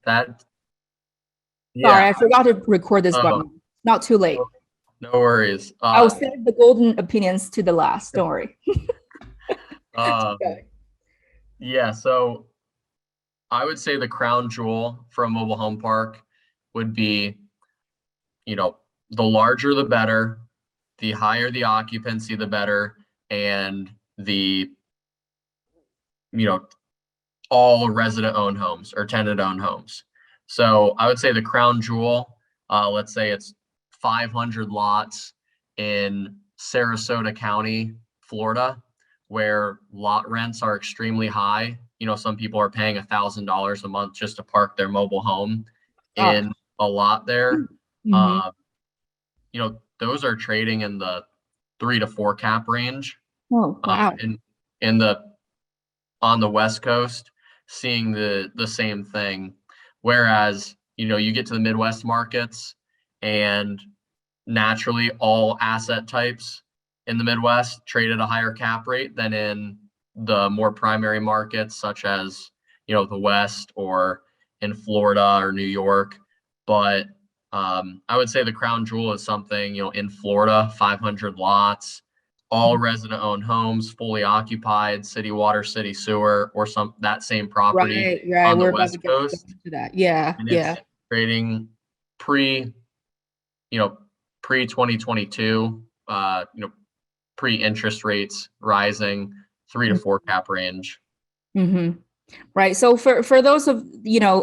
That, Sorry, yeah. I forgot to record this Oh, button. Not too late. no worries. I will save the golden opinions to the last. Don't worry. Um, Okay. yeah, so I would say the crown jewel for a mobile home park would be, you know, the larger the better, the higher the occupancy, the better, and the, you know, all resident owned homes or tenant owned homes. So I would say the crown jewel, let's say it's 500 lots in Sarasota County, Florida, where lot rents are extremely high. Some people are paying $1,000 a month just to park their mobile home Gosh. in a lot there. Mm-hmm. Uh, those are trading in the 3 to 4 cap range. Oh, Um, wow. in the on the West Coast, seeing the same thing. Whereas, you get to the Midwest markets, and naturally all asset types in the Midwest trade at a higher cap rate than in the more primary markets, such as, the West or in Florida or New York. But I would say the crown jewel is something, in Florida, 500 lots, all resident owned homes, fully occupied, city water, city sewer, or that same property Right, right. on the We're about to West go Coast. into that. Yeah, And yeah. it's trading pre, you know, pre 2022, pre interest rates rising, 3 to 4 cap range. Mm-hmm. Right. So for those of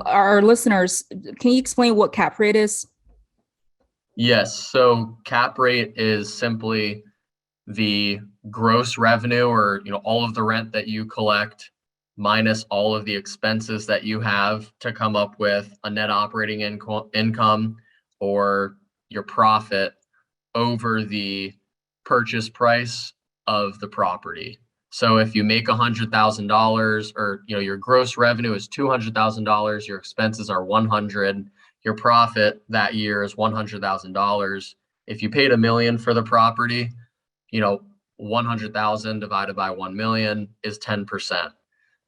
our listeners, can you explain what cap rate is? Yes. So cap rate is simply the gross revenue, or all of the rent that you collect minus all of the expenses that you have to come up with a net operating income, or your profit over the purchase price of the property. So if you make $100,000, or your gross revenue is $200,000, your expenses are 100, your profit that year is $100,000. If you paid $1 million for the property, you know 100,000 divided by 1 million is 10%,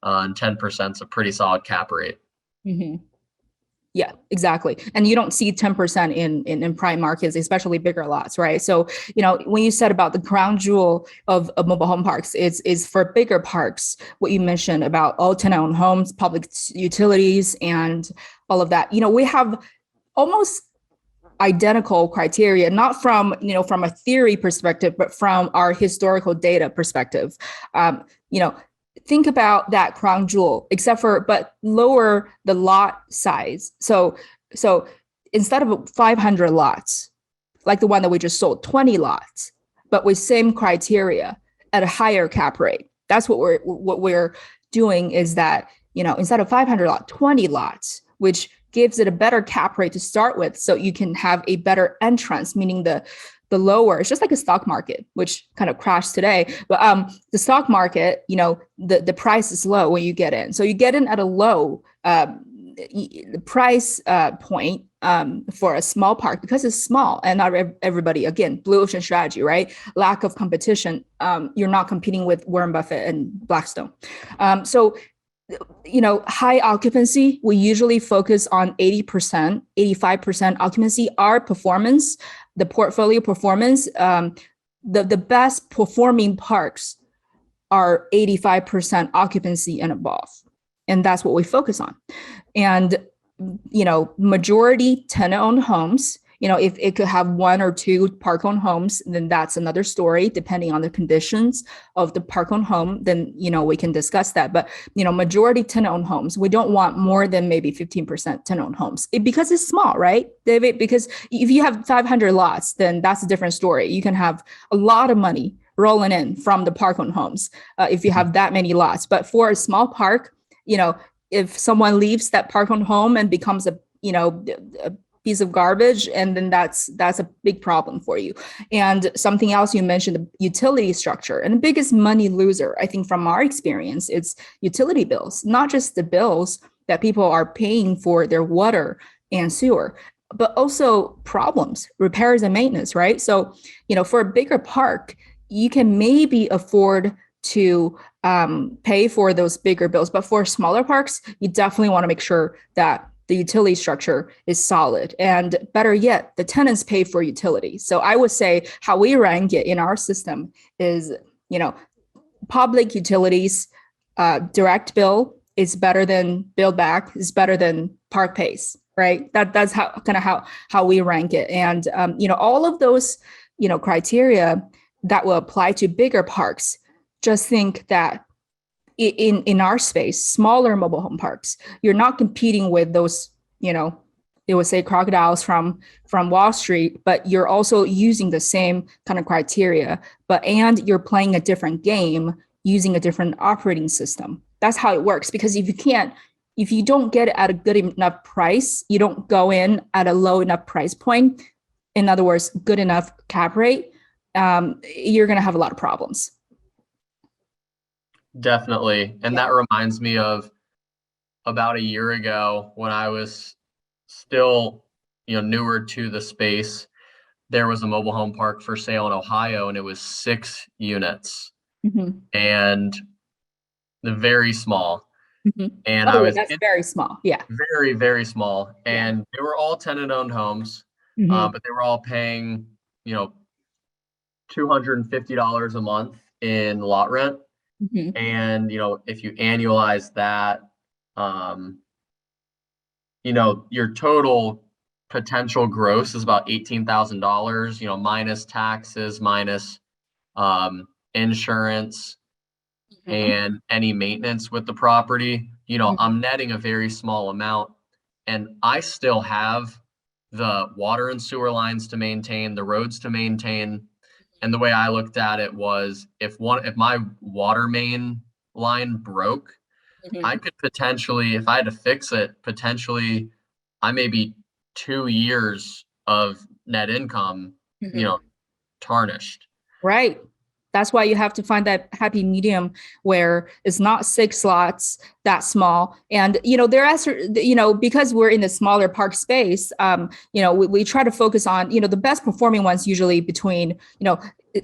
and 10% is a pretty solid cap rate. Mm-hmm. Yeah, exactly. And you don't see 10% in prime markets, especially bigger lots, right? So, when you said about the crown jewel of mobile home parks, is for bigger parks, what you mentioned about all tenant-owned homes, public utilities, and all of that. We have almost identical criteria, not from a theory perspective, but from our historical data perspective. Um, you know, think about that crown jewel, but lower the lot size. So instead of 500 lots, like the one that we just sold, 20 lots, but with same criteria at a higher cap rate. That's what we're doing, is that, instead of 500 lots, 20 lots, which gives it a better cap rate to start with, so you can have a better entrance, meaning the lower. It's just like a stock market, which kind of crashed today. But the stock market, the price is low when you get in. So you get in at a low the price point for a small park, because it's small and not everybody, again, blue ocean strategy, right? Lack of competition. You're not competing with Warren Buffett and Blackstone. So high occupancy, we usually focus on 80%, 85% occupancy. Our performance, the portfolio performance, the best performing parks are 85% occupancy and above. And that's what we focus on. And, majority tenant owned homes, if it could have one or two park owned homes, then that's another story. Depending on the conditions of the park owned home, then, we can discuss that. But, majority tenant owned homes, we don't want more than maybe 15% tenant owned homes, because it's small, right, David? Because if you have 500 lots, then that's a different story. You can have a lot of money rolling in from the park owned homes if you have that many lots. But for a small park, if someone leaves that park owned home and becomes a piece of garbage, and then that's a big problem for you. And something else you mentioned, the utility structure, and the biggest money loser, I think, from our experience, it's utility bills. Not just the bills that people are paying for their water and sewer, but also problems, repairs and maintenance, right? So, for a bigger park, you can maybe afford to pay for those bigger bills, but for smaller parks, you definitely want to make sure that the utility structure is solid. And better yet, the tenants pay for utilities. So I would say how we rank it in our system is, public utilities, direct bill is better than build back, is better than park pays, right? That's how we rank it. And all of those criteria that will apply to bigger parks. Just think that in our space, smaller mobile home parks, you're not competing with those, they would say crocodiles from Wall Street, but you're also using the same kind of criteria, and you're playing a different game using a different operating system. That's how it works. Because if you don't get it at a good enough price, you don't go in at a low enough price point. In other words, good enough cap rate, you're going to have a lot of problems. Definitely. And that reminds me of about a year ago when I was still, newer to the space. There was a mobile home park for sale in Ohio, and it was 6 units and very small. And By the way, that's very small. Yeah. Very, very small. And they were all tenant-owned homes, but they were all paying, $250 a month in lot rent. And, if you annualize that, your total potential gross is about $18,000, minus taxes, minus insurance and any maintenance with the property. I'm netting a very small amount, and I still have the water and sewer lines to maintain, the roads to maintain. And the way I looked at it was if my water main line broke, I could potentially, if I had to fix it, potentially I may be 2 years of net income, tarnished. Right. That's why you have to find that happy medium where it's not 6 slots that small. And, because we're in the smaller park space, we try to focus on, the best performing ones usually between,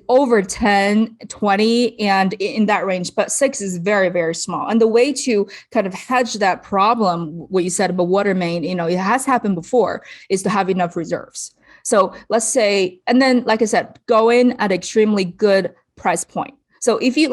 over 10, 20, and in that range, but 6 is very, very small. And the way to kind of hedge that problem, what you said about water main, it has happened before, is to have enough reserves. So let's say, and then, like I said, go in at extremely good price point. So if you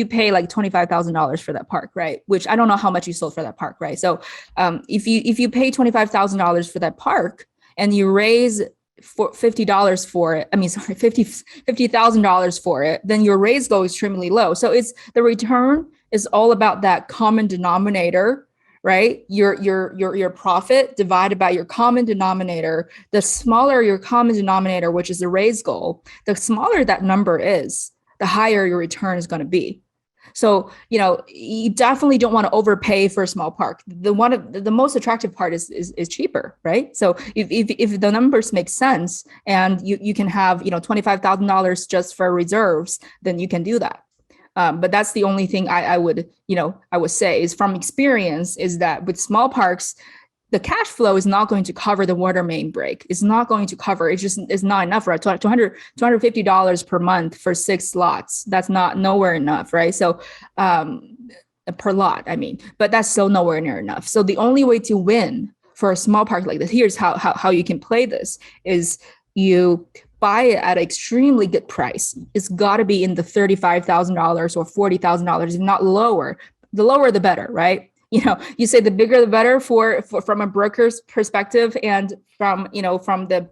pay like $25,000 for that park, right? Which I don't know how much you sold for that park, right? So if you pay $25,000 for that park and you raise for $50 for it, $50,000 for it, then your raise goes extremely low. So the return is all about that common denominator, right? Your profit divided by your common denominator. The smaller your common denominator, which is the raise goal, the smaller that number is, the higher your return is going to be. So, you definitely don't want to overpay for a small park. The most attractive part is cheaper, right? So if the numbers make sense and you can have, $25,000 just for reserves, then you can do that. But that's the only thing I would say is from experience is that with small parks, the cash flow is not going to cover the water main break. It's not going to cover. It just is not enough, right? $250 per month for 6 lots. That's not nowhere enough, right? So per lot, but that's still nowhere near enough. So the only way to win for a small park like this, here's how you can play this, is you buy it at an extremely good price. It's got to be in the $35,000 or $40,000, if not lower. The lower, the better, right? You say the bigger the better for from a broker's perspective, and from the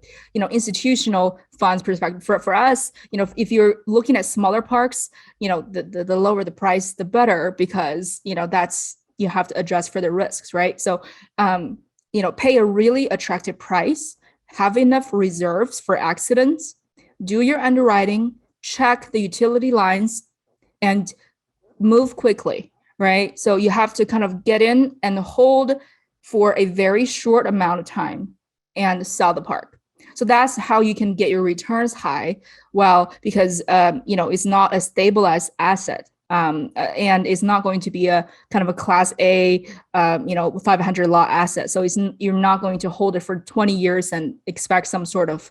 institutional funds perspective. For us, if you're looking at smaller parks, the lower the price, the better, because that's, you have to adjust for the risks, right? So pay a really attractive price, have enough reserves for accidents, do your underwriting, check the utility lines, and move quickly. Right. So you have to kind of get in and hold for a very short amount of time and sell the park. So that's how you can get your returns high. Well, because, it's not a stabilized asset. And it's not going to be a kind of a class A, 500 lot asset. So you're not going to hold it for 20 years and expect some sort of,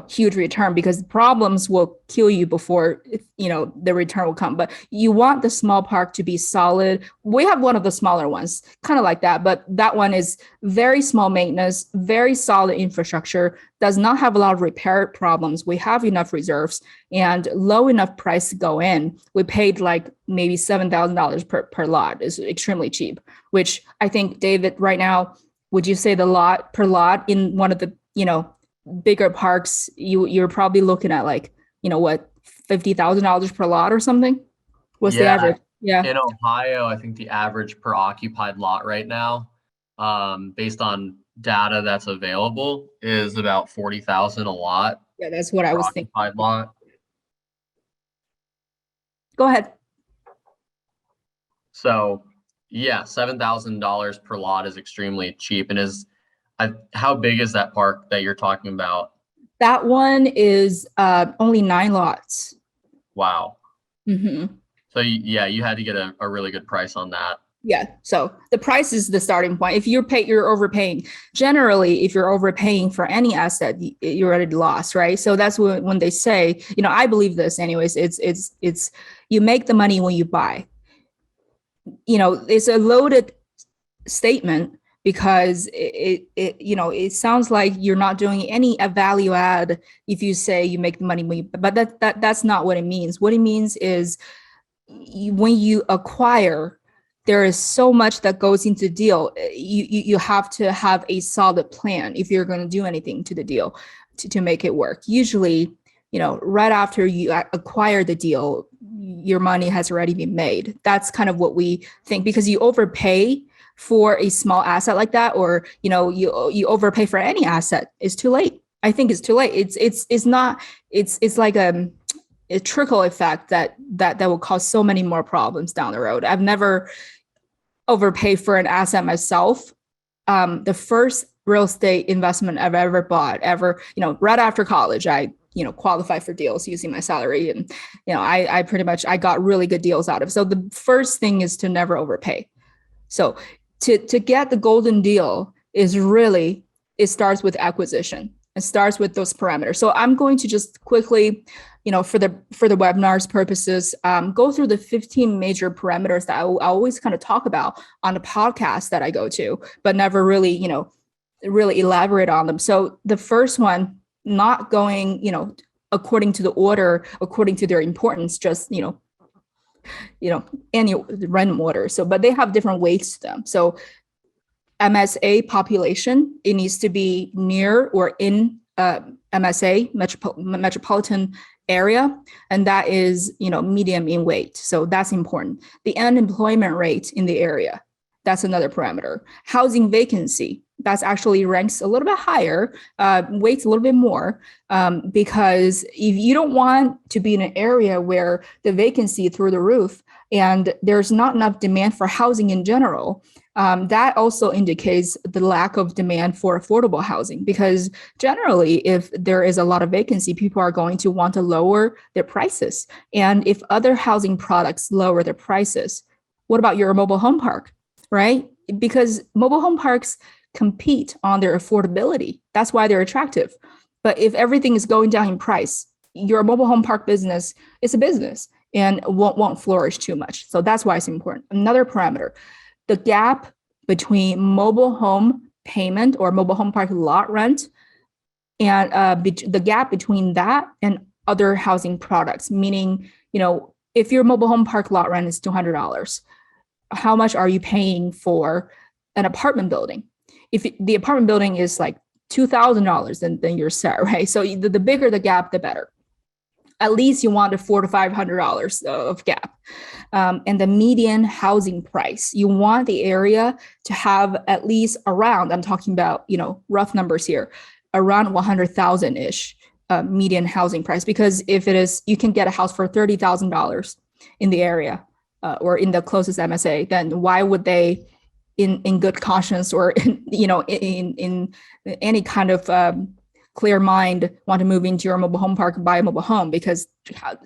huge return, because problems will kill you before the return will come. But you want the small park to be solid. We have one of the smaller ones, kind of like that, but that one is very small maintenance, very solid infrastructure, does not have a lot of repair problems. We have enough reserves and low enough price to go in. We paid like maybe $7,000 per lot. Is extremely cheap, which I think, David, right now, would you say the lot per lot in one of the bigger parks, you're probably looking at like, what, $50,000 per lot or something? What's the Yeah, average? Yeah. in Ohio, I think the average per occupied lot right now, based on data that's available, is about 40,000 a lot Yeah, that's what I per was thinking. occupied lot. Go ahead. So yeah, $7,000 per lot is extremely cheap. And how big is that park that you're talking about? That one is only 9 lots. Wow. Hmm. So yeah, you had to get a really good price on that. Yeah. So the price is the starting point. If you're overpaying. Generally, if you're overpaying for any asset, you're already lost, right? So that's when they say, I believe this anyways. It's you make the money when you buy. It's a loaded statement, because it sounds like you're not doing any value add if you say you make the money when you, but that's not what it means. What it means is, when you acquire, there is so much that goes into the deal. You have to have a solid plan if you're going to do anything to the deal to make it work. Usually, right after you acquire the deal, your money has already been made. That's kind of what we think, because you overpay for a small asset like that, or you overpay for any asset, it's too late. I think it's too late. It's not. It's like a trickle effect that will cause so many more problems down the road. I've never overpaid for an asset myself. The first real estate investment I've ever bought, right after college, I qualified for deals using my salary, and I pretty much, I got really good deals out of it. So the first thing is to never overpay. So to get the golden deal is really, it starts with acquisition. It starts with those parameters. So I'm going to just quickly, for the webinar's purposes, go through the 15 major parameters that I always kind of talk about on the podcast that I go to, but never really, really elaborate on them. So the first one, not going, according to the order, according to their importance, just, any random order. So, but they have different weights to them. So MSA population, it needs to be near or in MSA, metropolitan area, and that is medium in weight. So that's important. The unemployment rate in the area, that's another parameter. Housing vacancy, that's actually ranks a little bit higher, weights a little bit more, because if you don't want to be in an area where the vacancy through the roof and there's not enough demand for housing in general, that also indicates the lack of demand for affordable housing, because generally, if there is a lot of vacancy, people are going to want to lower their prices. And if other housing products lower their prices, what about your mobile home park, right? Because mobile home parks compete on their affordability. That's why they're attractive. But if everything is going down in price, your mobile home park business is a business and won't flourish too much. So that's why it's important. Another parameter, the gap between mobile home payment or mobile home park lot rent, and the gap between that and other housing products, meaning, if your mobile home park lot rent is $200, how much are you paying for an apartment building? If the apartment building is like $2,000, then you're set, right? So the bigger the gap, the better. At least you want a $400 to $500 of gap. And the median housing price, you want the area to have at least around, I'm talking about, rough numbers here, around 100,000-ish median housing price. Because if it is, you can get a house for $30,000 in the area or in the closest MSA, then why would they, in good conscience or in any kind of clear mind, want to move into your mobile home park and buy a mobile home? Because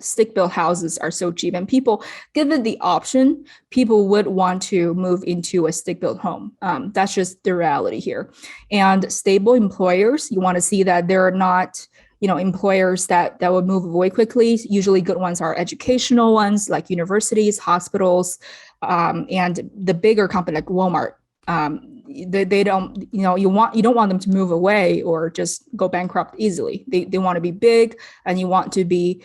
stick-built houses are so cheap, and people, given the option, people would want to move into a stick-built home. That's just the reality here. And stable employers, you want to see that they're not, employers that would move away quickly. Usually good ones are educational ones like universities, hospitals, and the bigger company like Walmart. They don't, you don't want them to move away or just go bankrupt easily. They want to be big, and you want to be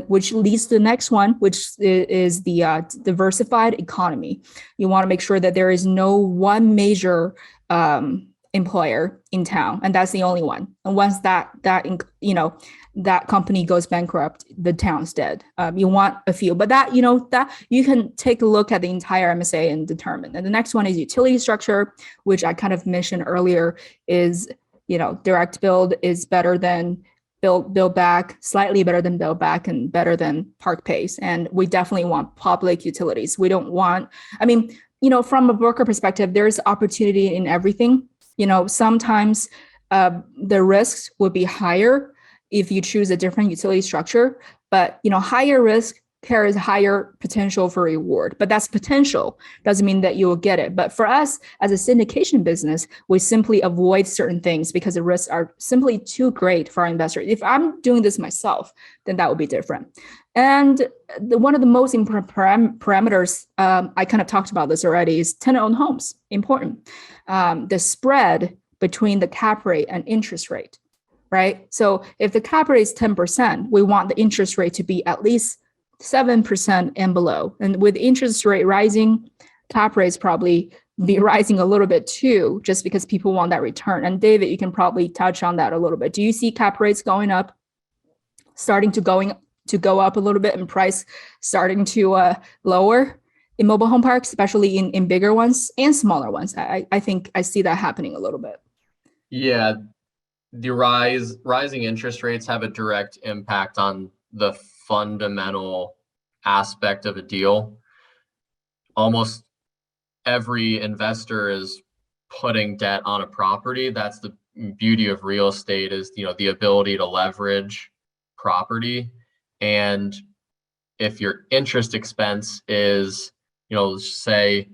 which leads to the next one, which is the diversified economy. You want to make sure that there is no one major employer in town, and that's the only one. And once that company goes bankrupt, the town's dead. You want a few, but that you can take a look at the entire MSA and determine. And the next one is utility structure, which I kind of mentioned earlier. Is direct build is better than build back, slightly better than build back, and better than park pace. And we definitely want public utilities. We don't want. I mean, from a broker perspective, there's opportunity in everything. Sometimes the risks would be higher if you choose a different utility structure, but higher risk carries higher potential for reward. But that's potential, doesn't mean that you will get it. But for us as a syndication business, we simply avoid certain things because the risks are simply too great for our investors. If I'm doing this myself, then that would be different. And one of the most important parameters, I kind of talked about this already, is tenant-owned homes. Important. The spread between the cap rate and interest rate, right? So if the cap rate is 10%, we want the interest rate to be at least 7% and below. And with interest rate rising, cap rates probably be rising a little bit too, just because people want that return. And David, you can probably touch on that a little bit. Do you see cap rates going up, starting to go up a little bit, and price starting to lower in mobile home parks, especially in bigger ones and smaller ones? I think I see that happening a little bit. Yeah, the rising interest rates have a direct impact on the fundamental aspect of a deal. Almost every investor is putting debt on a property. That's the beauty of real estate, is the ability to leverage property. And if your interest expense is, let's say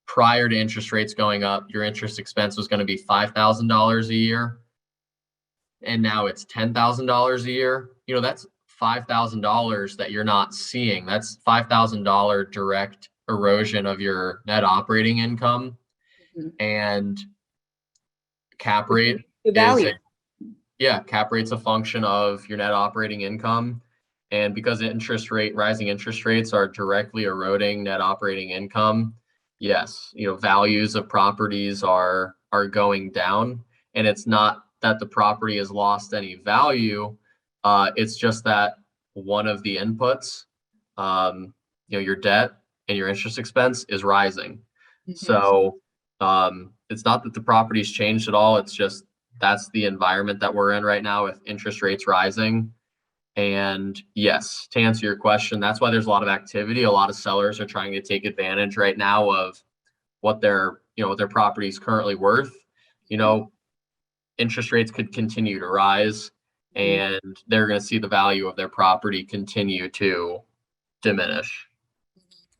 prior to interest rates going up, your interest expense was going to be $5,000 a year, and now it's $10,000 a year. That's $5,000 that you're not seeing. That's $5,000 direct erosion of your net operating income. Mm-hmm. And cap rate value. Cap rate's a function of your net operating income. And because rising interest rates are directly eroding net operating income, yes, values of properties are going down. And it's not that the property has lost any value. It's just that one of the inputs, your debt and your interest expense, is rising. Mm-hmm. So it's not that the property's changed at all. It's just that's the environment that we're in right now with interest rates rising. And yes, to answer your question, that's why there's a lot of activity. A lot of sellers are trying to take advantage right now of what their property is currently worth. Interest rates could continue to rise, and they're going to see the value of their property continue to diminish.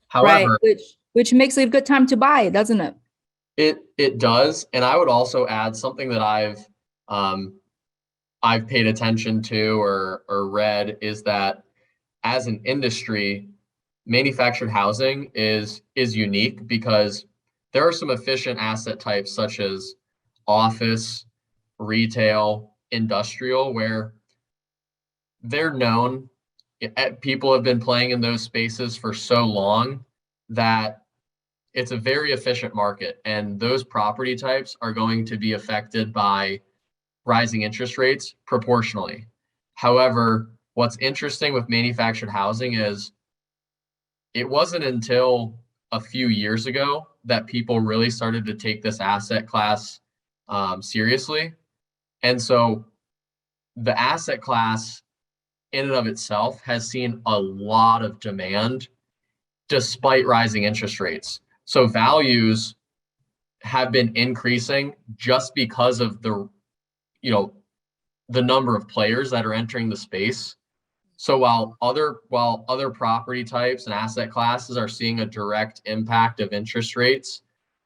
However, right, which makes it a good time to buy, doesn't it? It does. And I would also add something that I've paid attention to or read, is that as an industry, manufactured housing is unique because there are some efficient asset types such as office, retail, industrial, where they're known. People have been playing in those spaces for so long that it's a very efficient market, and those property types are going to be affected by rising interest rates proportionally. However, what's interesting with manufactured housing is it wasn't until a few years ago that people really started to take this asset class seriously. And so the asset class in and of itself has seen a lot of demand despite rising interest rates. So values have been increasing just because of the number of players that are entering the space. So while other property types and asset classes are seeing a direct impact of interest rates,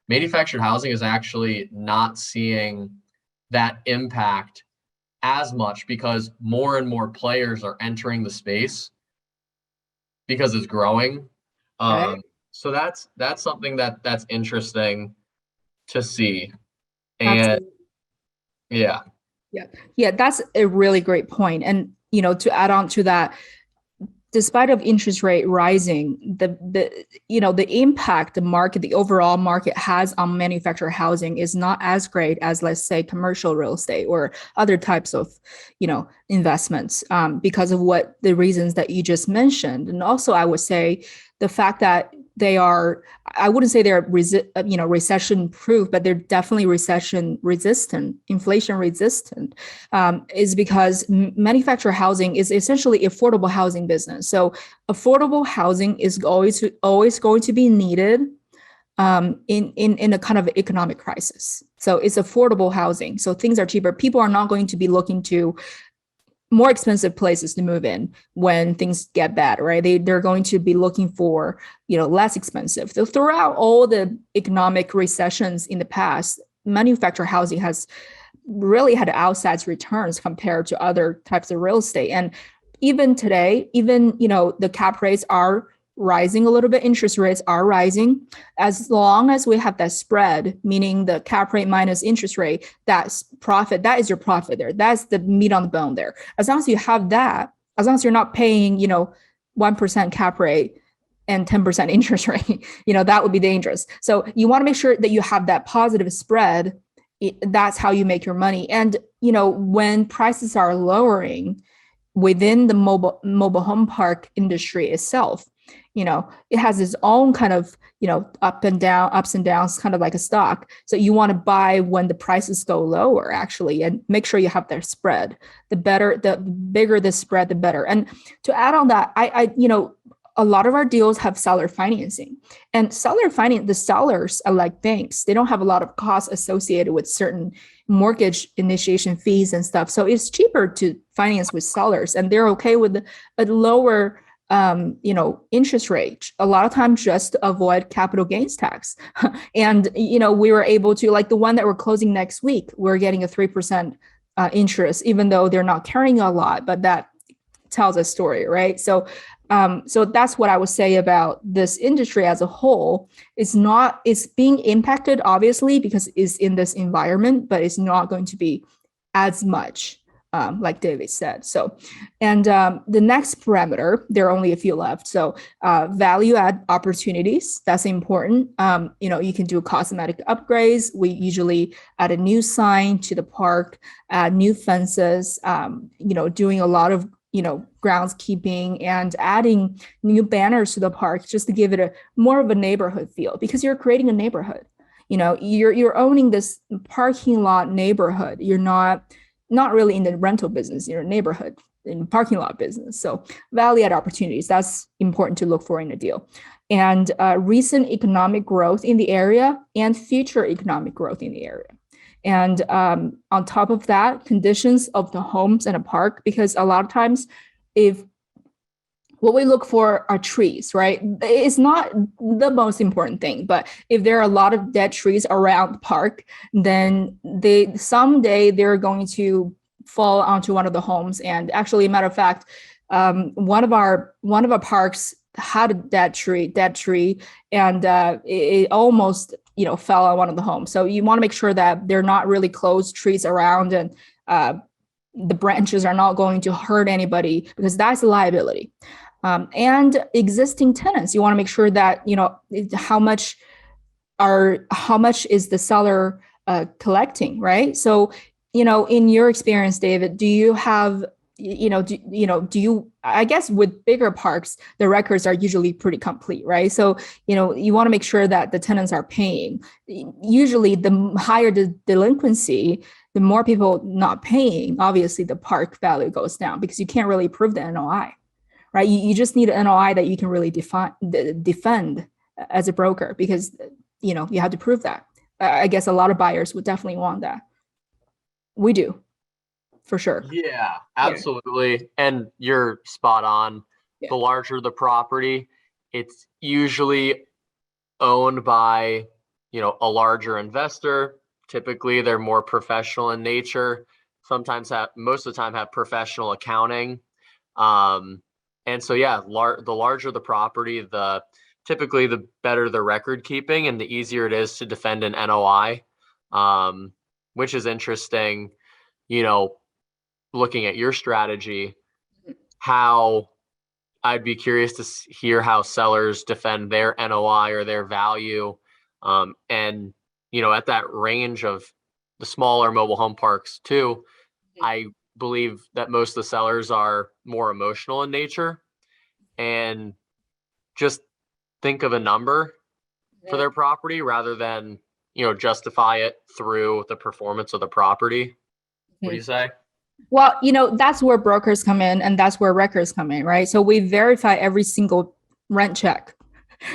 manufactured housing is actually not seeing that impact as much because more and more players are entering the space because it's growing. Right. So that's something that's interesting to see. And Absolutely. yeah, Yeah. Yeah, that's a really great point. And to add on to that, despite of interest rate rising, the impact the overall market has on manufactured housing is not as great as, let's say, commercial real estate or other types of investments, because of what the reasons that you just mentioned. And also, I would say the fact that they are, I wouldn't say they're recession proof, but they're definitely recession resistant, inflation resistant, is because manufactured housing is essentially affordable housing business. So affordable housing is always going to be needed in a kind of economic crisis. So it's affordable housing. So things are cheaper. People are not going to be looking to more expensive places to move in when things get bad, right? They're going to be looking for less expensive. So throughout all the economic recessions in the past, manufactured housing has really had outsized returns compared to other types of real estate. And even today, even the cap rates are rising a little bit, interest rates are rising. As long as we have that spread, meaning the cap rate minus interest rate, that's profit, that is your profit there. That's the meat on the bone there. As long as you have that, as long as you're not paying 1% cap rate and 10% interest rate, that would be dangerous. So you want to make sure that you have that positive spread. That's how you make your money. And when prices are lowering within the mobile home park industry itself, it has its own kind of ups and downs, kind of like a stock. So you want to buy when the prices go lower, actually, and make sure you have their spread. The bigger the spread, the better. And to add on that, I a lot of our deals have seller financing, and the sellers are like banks. They don't have a lot of costs associated with certain mortgage initiation fees and stuff. So it's cheaper to finance with sellers, and they're okay with a lower interest rate a lot of times just to avoid capital gains tax. And we were able to, like the one that we're closing next week, we're getting a 3% interest, even though they're not carrying a lot, but that tells a story, right? So that's what I would say about this industry as a whole. It's being impacted, obviously, because it's in this environment, but it's not going to be as much, like David said. So, and the next parameter, there are only a few left. So value add opportunities, that's important. You can do cosmetic upgrades. We usually add a new sign to the park, add new fences, doing a lot of groundskeeping and adding new banners to the park just to give it a more of a neighborhood feel, because you're creating a neighborhood. You're owning this parking lot neighborhood. You're not really in the rental business. You're a neighborhood in parking lot business. So value add opportunities, that's important to look for in a deal. And recent economic growth in the area and future economic growth in the area. And on top of that, conditions of the homes and a park, because a lot of times, if what we look for are trees, right? It's not the most important thing, but if there are a lot of dead trees around the park, then someday they're going to fall onto one of the homes. And actually, matter of fact, one of our parks had a dead tree, and it almost fell on one of the homes. So you want to make sure that they're not really close trees around, and the branches are not going to hurt anybody, because that's a liability. And existing tenants, you want to make sure that how much is the seller collecting, right? So in your experience, David, do you have do you, I guess with bigger parks, the records are usually pretty complete, right? So you want to make sure that the tenants are paying. Usually the higher the delinquency, the more people not paying, obviously the park value goes down, because you can't really prove the NOI, right? You just need an NOI that you can really defend as a broker, because you have to prove that. I guess a lot of buyers would definitely want that. We do, for sure. yeah, absolutely. And you're spot on. Yeah. The larger the property, it's usually owned by, a larger investor. Typically, they're more professional in nature. sometimes have, most of the time have professional accounting. And so, yeah, the larger the property, the typically the better the record keeping and the easier it is to defend an NOI, which is interesting, you know, looking at your strategy, how I'd be curious to hear how sellers defend their NOI or their value. And, at that range of the smaller mobile home parks too, I believe that most of the sellers are more emotional in nature and just think of a number for their property rather than, justify it through the performance of the property. What do you say? Well, that's where brokers come in and that's where records come in, right? So we verify every single rent check.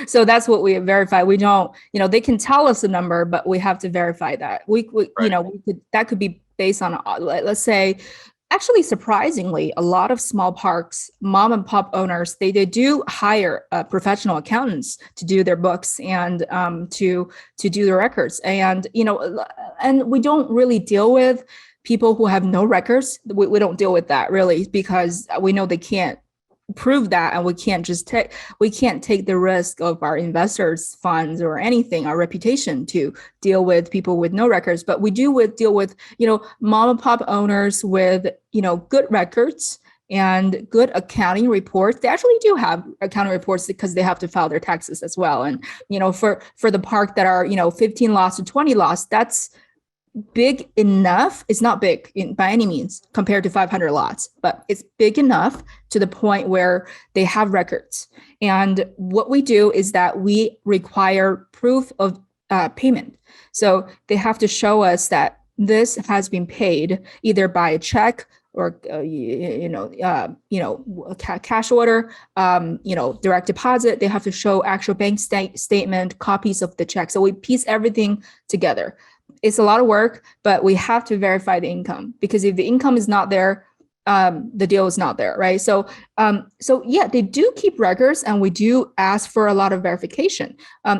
So that's what we verify. We don't, they can tell us the number, but we have to verify that. Right. That could be based on, let's say, actually, surprisingly, a lot of small parks, mom and pop owners, they do hire professional accountants to do their books and to do the records. And and we don't really deal with people who have no records. We don't deal with that really because we know they can't prove that, and we can't take the risk of our investors funds or anything, our reputation, to deal with people with no records. But we do deal with mom and pop owners with good records and good accounting reports. They actually do have accounting reports because they have to file their taxes as well. And for the park that are 15 lots to 20 lots, that's big enough. It's not big by any means compared to 500 lots, but it's big enough to the point where they have records. And what we do is that we require proof of payment. So they have to show us that this has been paid either by a check or cash order, direct deposit. They have to show actual bank statement, copies of the check. So we piece everything together. It's a lot of work, but we have to verify the income, because if the income is not there, the deal is not there, right? So yeah, they do keep records, and we do ask for a lot of verification.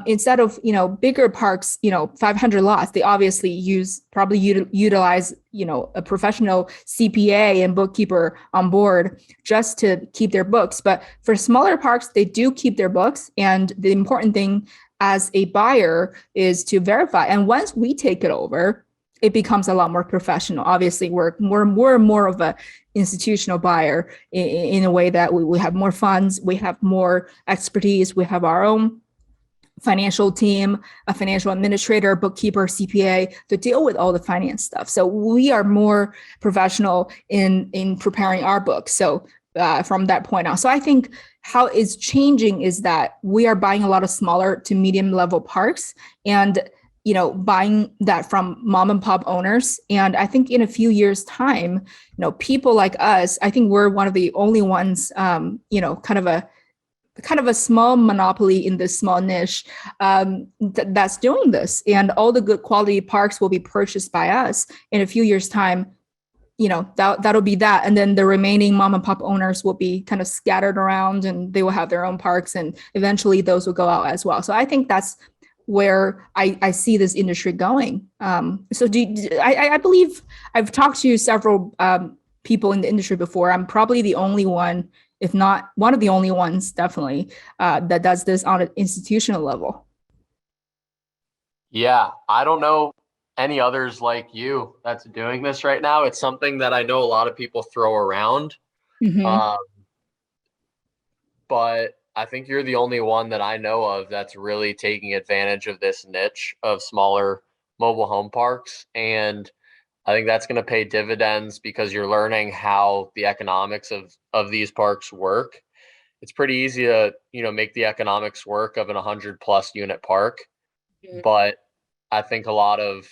Instead of bigger parks, 500 lots, they obviously utilize a professional CPA and bookkeeper on board just to keep their books. But for smaller parks, they do keep their books, and the important thing as a buyer is to verify. And once we take it over, it becomes a lot more professional. Obviously, we're more of a institutional buyer in a way that we have more funds, we have more expertise, we have our own financial team, a financial administrator, bookkeeper, CPA to deal with all the finance stuff. So we are more professional in preparing our books. So from that point on. So I think how it's changing is that we are buying a lot of smaller to medium level parks and buying that from mom and pop owners. And I think in a few years time, people like us, I think we're one of the only ones, kind of a small monopoly in this small niche that's doing this. And all the good quality parks will be purchased by us in a few years time. That'll be that. And then the remaining mom and pop owners will be kind of scattered around, and they will have their own parks, and eventually those will go out as well. So I think that's where I see this industry going. So I believe I've talked to several people in the industry before. I'm probably the only one, if not one of the only ones, definitely, that does this on an institutional level. Yeah, I don't know any others like you that's doing this right now. It's something that I know a lot of people throw around, Mm-hmm. um, but I think you're the only one that I know of that's really taking advantage of this niche of smaller mobile home parks. And I think that's going to pay dividends because you're learning how the economics of these parks work. It's pretty easy to, make the economics work of an 100+ unit park, but I think a lot of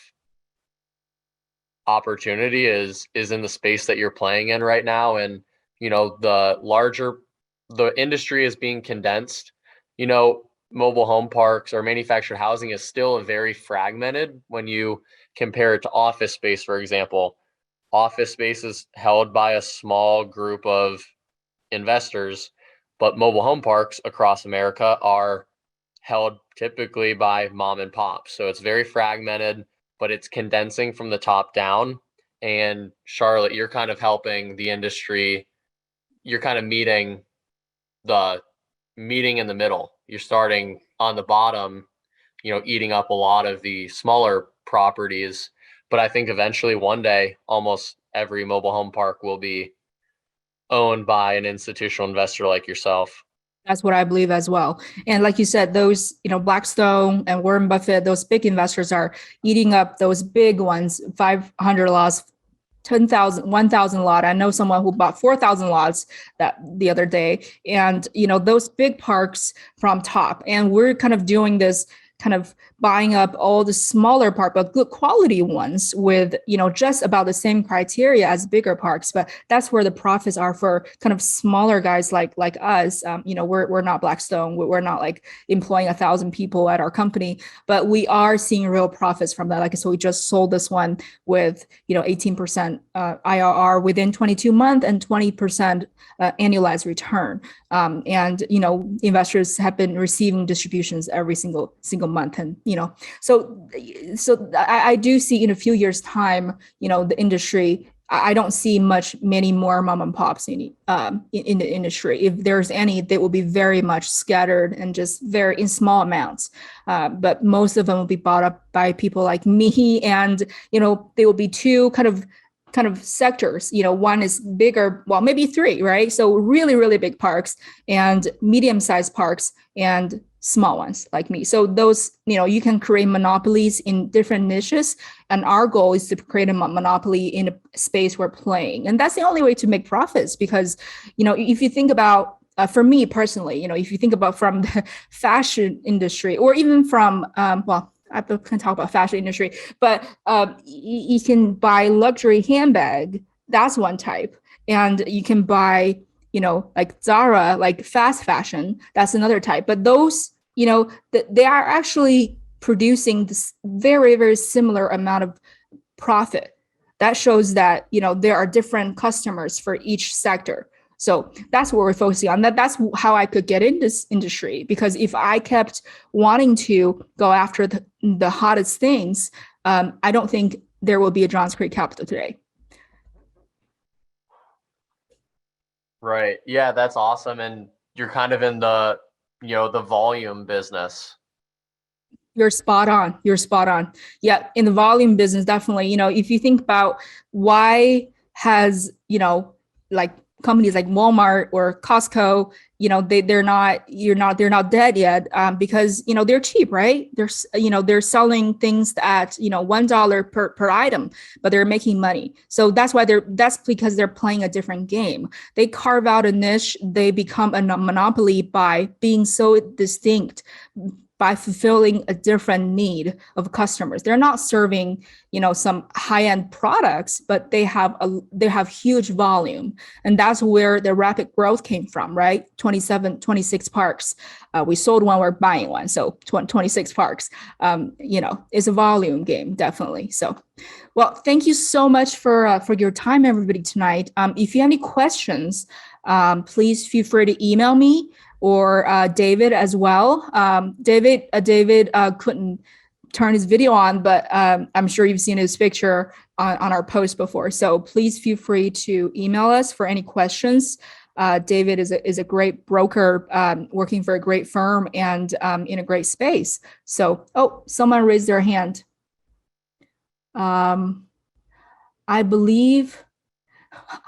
opportunity is in the space that you're playing in right now. And the industry is being condensed. Mobile home parks or manufactured housing is still very fragmented when you compare it to office space. For example, office space is held by a small group of investors, but mobile home parks across America are held typically by mom and pop. So it's very fragmented, but it's condensing from the top down. and Charlotte, you're kind of helping the industry. You're kind of the meeting in the middle. You're starting on the bottom, eating up a lot of the smaller properties. But I think eventually one day, almost every mobile home park will be owned by an institutional investor like yourself. That's what I believe as well. And like you said, those, Blackstone and Warren Buffett, those big investors are eating up those big ones, 500 lots, 10,000, 1,000 lot. I know someone who bought 4,000 lots that the other day. And, those big parks from top. And we're kind of doing this, kind of buying up all the smaller park, but good quality ones with, just about the same criteria as bigger parks. But that's where the profits are for kind of smaller guys like us. We're not Blackstone. We're not like employing 1,000 people at our company, but we are seeing real profits from that. Like, so we just sold this one with, 18% IRR within 22 months and 20% annualized return. And investors have been receiving distributions every single month, and so I do see in a few years' time, the industry. I don't see many more mom and pops in the industry. If there's any, they will be very much scattered and just very in small amounts. But most of them will be bought up by people like me, and they will be two kind of sectors. One is bigger, well, maybe three, right? So really, really big parks and medium-sized parks and small ones like me. So those, you can create monopolies in different niches. And our goal is to create a monopoly in a space we're playing. And that's the only way to make profits, because, if you think about, for me personally, if you think about from the fashion industry, or even from, I can talk about fashion industry, but you can buy luxury handbag. That's one type. And you can buy, like Zara, like fast fashion. That's another type. But those, they are actually producing this very, very similar amount of profit. That shows that, there are different customers for each sector. So that's what we're focusing on. That's how I could get in this industry, because if I kept wanting to go after the hottest things, I don't think there will be a Johns Creek Capital today. Right. Yeah, that's awesome. And you're kind of in the volume business. You're spot on. You're spot on. Yeah, in the volume business, definitely. If you think about why has, like companies like Walmart or Costco, they're not dead yet, because they're cheap, right? They're selling things at $1 per item, but they're making money. So that's because they're playing a different game. They carve out a niche. They become a monopoly by being so distinct, by fulfilling a different need of customers. They're not serving, some high-end products, but they have huge volume. And that's where the rapid growth came from, right? 26 parks. We sold one, we're buying one. So 26 parks, it's a volume game, definitely. So, well, thank you so much for your time, everybody, tonight. If you have any questions, please feel free to email me, or David as well. David couldn't turn his video on, but I'm sure you've seen his picture on our post before. So please feel free to email us for any questions. David is a great broker, working for a great firm and in a great space. So, someone raised their hand. I believe,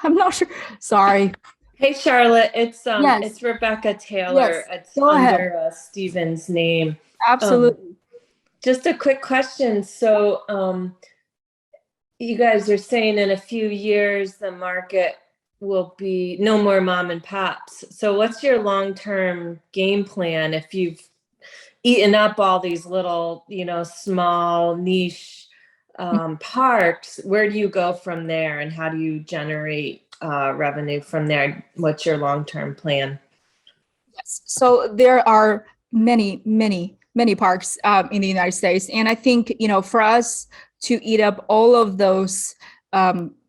I'm not sure. Sorry. Hey Charlotte, it's Yes. it's Rebecca Taylor. Yes. It's Go ahead. under Stephen's name. Absolutely. Just a quick question. So you guys are saying in a few years the market will be no more mom and pops. So what's your long-term game plan if you've eaten up all these little, small niche parks? Where do you go from there, and how do you generate revenue from there? What's your long-term plan? Yes. So there are many, many, many parks in the United States. And I think, for us to eat up all of those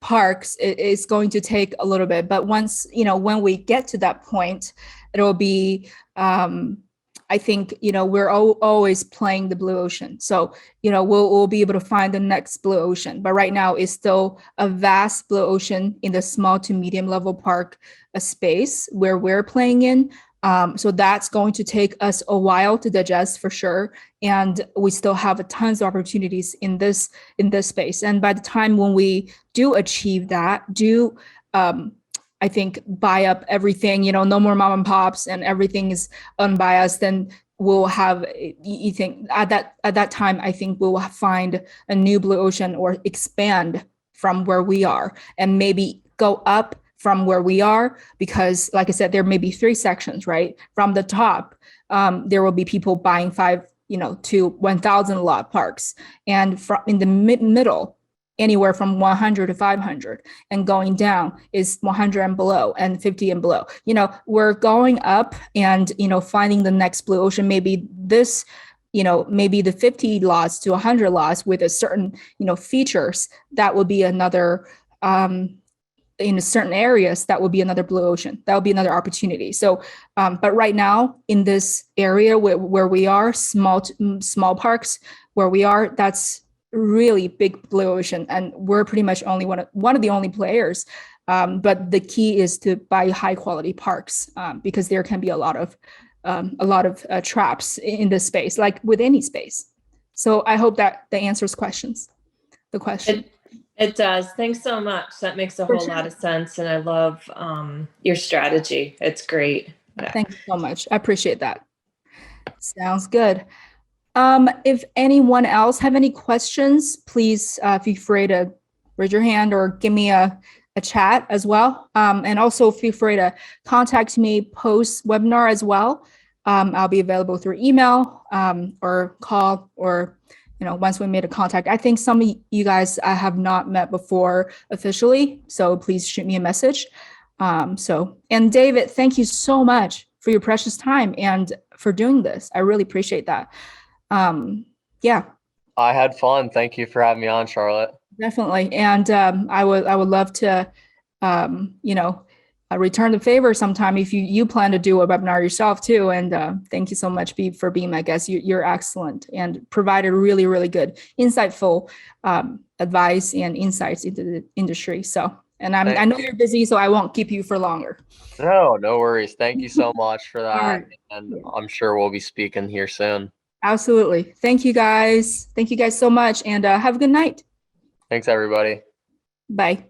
parks, it's going to take a little bit. But once, when we get to that point, it'll be, I think, we're always playing the blue ocean. So, we'll be able to find the next blue ocean. But right now it's still a vast blue ocean in the small to medium level park space where we're playing in. So that's going to take us a while to digest for sure. And we still have tons of opportunities in this space. And by the time when we do achieve that, I think buy up everything, no more mom and pops and everything is unbiased, then we'll have, you think at that time, I think we'll find a new blue ocean or expand from where we are and maybe go up from where we are, because like I said, there may be 3 sections, right? From the top, there will be people buying 5, to 1,000 lot parks, and from in the middle, anywhere from 100 to 500, and going down is 100 and below and 50 and below. We're going up and, finding the next blue ocean, maybe this, maybe the 50 lots to 100 lots with a certain, features, that would be another, in certain areas, that would be another blue ocean. That would be another opportunity. So, but right now in this area where we are, small parks where we are, that's really big blue ocean, and we're pretty much only one of the only players. But the key is to buy high quality parks, because there can be a lot of traps in this space, like with any space. So I hope that answers the question. It does. Thanks so much. That makes a whole lot of sense, and I love your strategy. It's great. Yeah. Thanks so much. I appreciate that. Sounds good. If anyone else have any questions, please feel free to raise your hand or give me a chat as well. And also feel free to contact me post webinar as well. I'll be available through email or call, or once we made a contact. I think some of you guys I have not met before officially, so please shoot me a message. And David, thank you so much for your precious time and for doing this. I really appreciate that. Yeah, I had fun. Thank you for having me on, Charlotte. definitely. And I would love to return the favor sometime if you plan to do a webinar yourself too. And thank you so much for being my guest. You're excellent and provided really, really good, insightful advice and insights into the industry. So, and I know you're busy, so I won't keep you for longer. No worries. Thank you so much for that. Right. And I'm sure we'll be speaking here soon. Absolutely. Thank you guys. Thank you guys so much. And have a good night. Thanks, everybody. Bye.